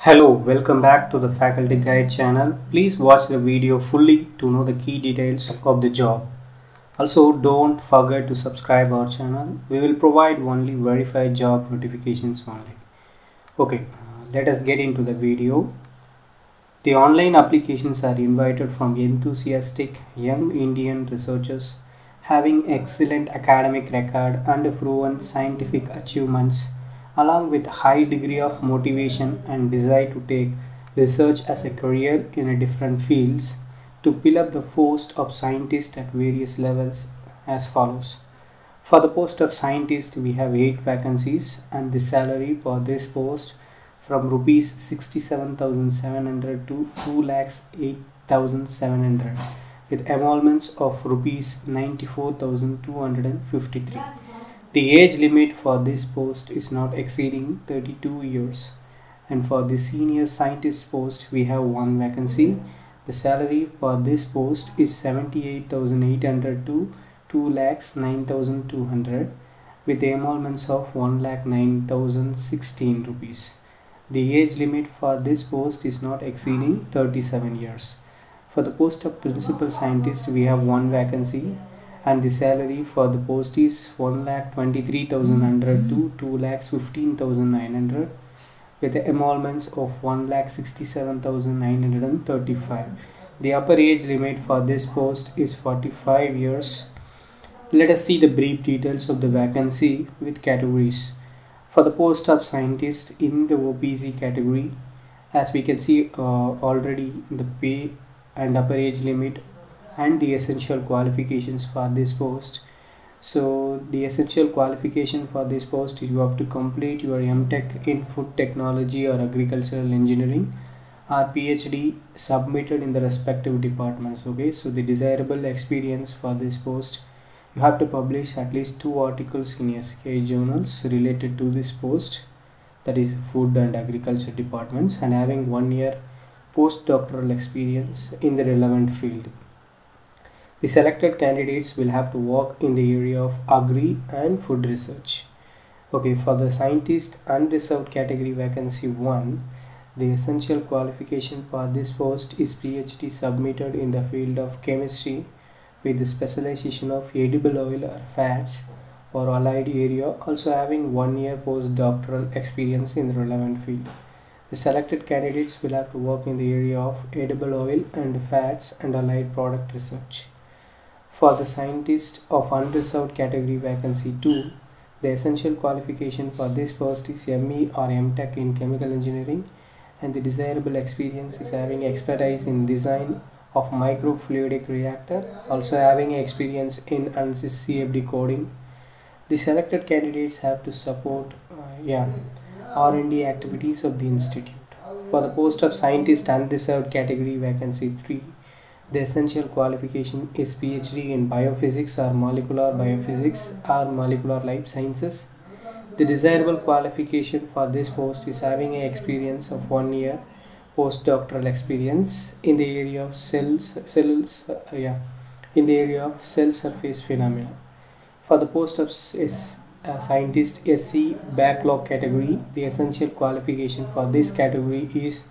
Hello, welcome back to the Faculty Guide channel. Please watch the video fully to know the key details of the job. Also, don't forget to subscribe our channel. We will provide only verified job notifications only. Okay, let us get into the video. The online applications are invited from enthusiastic young Indian researchers having excellent academic record and proven scientific achievements, along with high degree of motivation and desire to take research as a career in a different fields, to fill up the post of scientist at various levels as follows. For the post of scientist, we have 8 vacancies, and the salary for this post from rupees 67,700 to 2,08,700, with emoluments of rupees 94,253. The age limit for this post is not exceeding 32 years. And for the senior scientist post, we have 1 vacancy. The salary for this post is 78,800 to 2,09,200, with the emoluments of 1,09,016 rupees. The age limit for this post is not exceeding 37 years. For the post of principal scientist, we have 1 vacancy, and the salary for the post is 1,23,100 to 2,15,900, with the emoluments of 1,67,935. The upper age limit for this post is 45 years. Let us see the brief details of the vacancy with categories. For the post of scientist in the OPC category, as we can see already the pay and upper age limit and the essential qualifications for this post. So the essential qualification for this post is you have to complete your MTech in food technology or agricultural engineering or PhD submitted in the respective departments. Okay, so the desirable experience for this post, you have to publish at least 2 articles in SKI journals related to this post, that is food and agriculture departments, and having 1 year postdoctoral experience in the relevant field. The selected candidates will have to work in the area of agri and food research. Okay, for the scientist unreserved category vacancy 1, the essential qualification for this post is PhD submitted in the field of chemistry with the specialization of edible oil or fats or allied area, also having 1 year postdoctoral experience in the relevant field. The selected candidates will have to work in the area of edible oil and fats and allied product research. For the scientist of unreserved category vacancy 2, the essential qualification for this post is ME or MTech in chemical engineering, and the desirable experience is having expertise in design of microfluidic reactor, also having experience in ANSYS CFD coding. The selected candidates have to support R&D activities of the institute. For the post of scientist unreserved category vacancy 3, the essential qualification is PhD in biophysics or molecular biophysics or molecular life sciences. The desirable qualification for this post is having an experience of 1 year postdoctoral experience in the area of cell surface phenomena. For the post of scientist SC backlog category, the essential qualification for this category is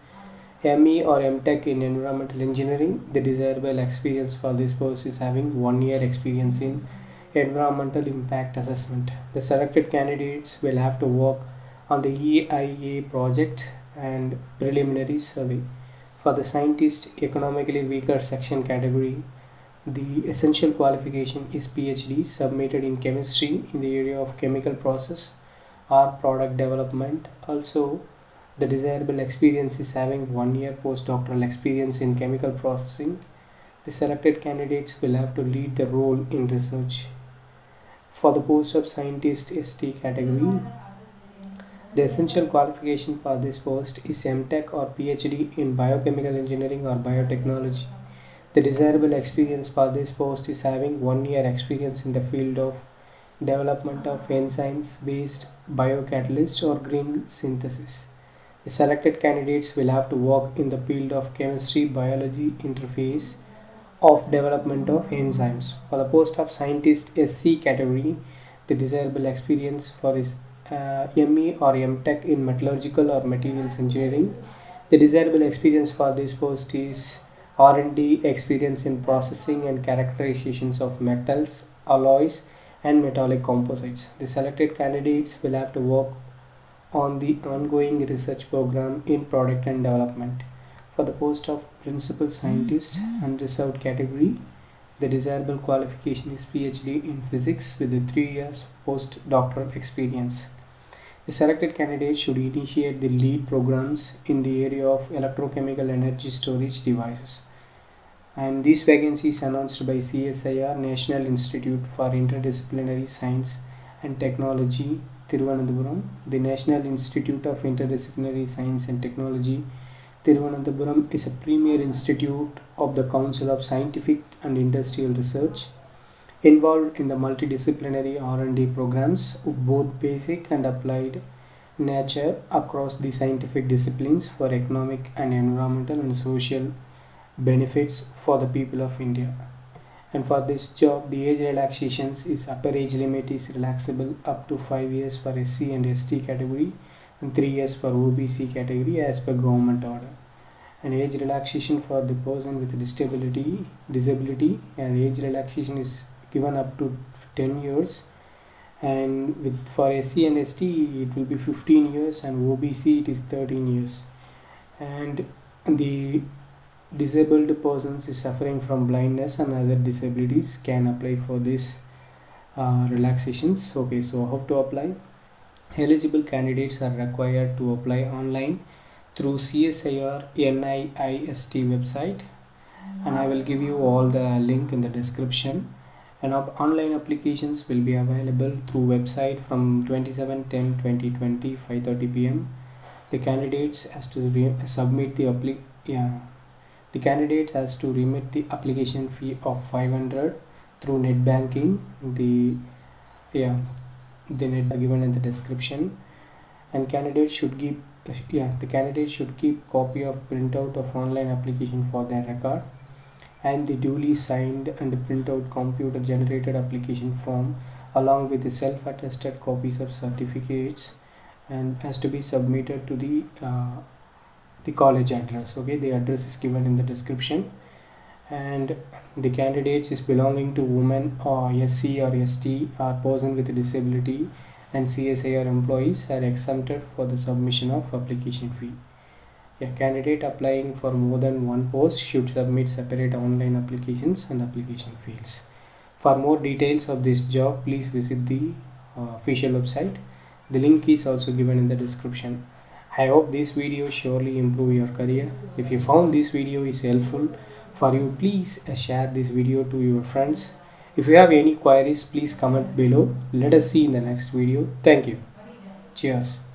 ME or MTech in environmental engineering. The desirable experience for this post is having 1 year experience in environmental impact assessment. The selected candidates will have to work on the EIA project and preliminary survey. For the scientist economically weaker section category, the essential qualification is PhD submitted in chemistry in the area of chemical process or product development. Also, the desirable experience is having 1 year postdoctoral experience in chemical processing. The selected candidates will have to lead the role in research. For the post of scientist ST category, the essential qualification for this post is MTech or PhD in biochemical engineering or biotechnology. The desirable experience for this post is having 1 year experience in the field of development of enzymes based biocatalyst or green synthesis. The selected candidates will have to work in the field of chemistry biology interface of development of enzymes. For the post of scientist SC category, the desirable experience for is ME or MTech in metallurgical or materials engineering The desirable experience for this post is R&D experience in processing and characterizations of metals, alloys, and metallic composites. The selected candidates will have to work on the ongoing research program in product and development. For the post of principal scientist, unreserved category, the desirable qualification is PhD in physics with 3 years postdoctoral experience. The selected candidate should initiate the lead programs in the area of electrochemical energy storage devices. And this vacancy is announced by CSIR, National Institute for Interdisciplinary Science and Technology, Thiruvananthapuram. The National Institute of Interdisciplinary Science and Technology, Thiruvananthapuram is a premier institute of the Council of Scientific and Industrial Research, involved in the multidisciplinary R&D programs of both basic and applied nature across the scientific disciplines for economic and environmental and social benefits for the people of India. And for this job, the age relaxations is upper age limit is relaxable up to 5 years for SC and ST category and 3 years for OBC category as per government order. And age relaxation for the person with disability, and age relaxation is given up to 10 years, and for SC and ST it will be 15 years, and OBC it is 13 years. And the disabled persons is suffering from blindness and other disabilities can apply for this relaxations. Okay, so how to apply? Eligible candidates are required to apply online through CSIR NIIST website, and I will give you all the link in the description. And online applications will be available through website from 27/10/2020 5:30 p.m. The candidates has to submit the the candidates has to remit the application fee of 500 through net banking. The net given in the description. And candidates should give the candidates should keep copy of printout of online application for their record, and the duly signed and printout computer generated application form along with the self-attested copies of certificates, and has to be submitted to the college address. Okay, the address is given in the description. And the candidates is belonging to women or SC or ST or person with a disability, and CSIR employees are exempted for the submission of application fee. A candidate applying for more than one post should submit separate online applications and application fields. For more details of this job, please visit the official website. The link is also given in the description. I hope this video surely improve your career. If you found this video is helpful for you, please share this video to your friends. If you have any queries, please comment below. Let us see in the next video. Thank you. Cheers.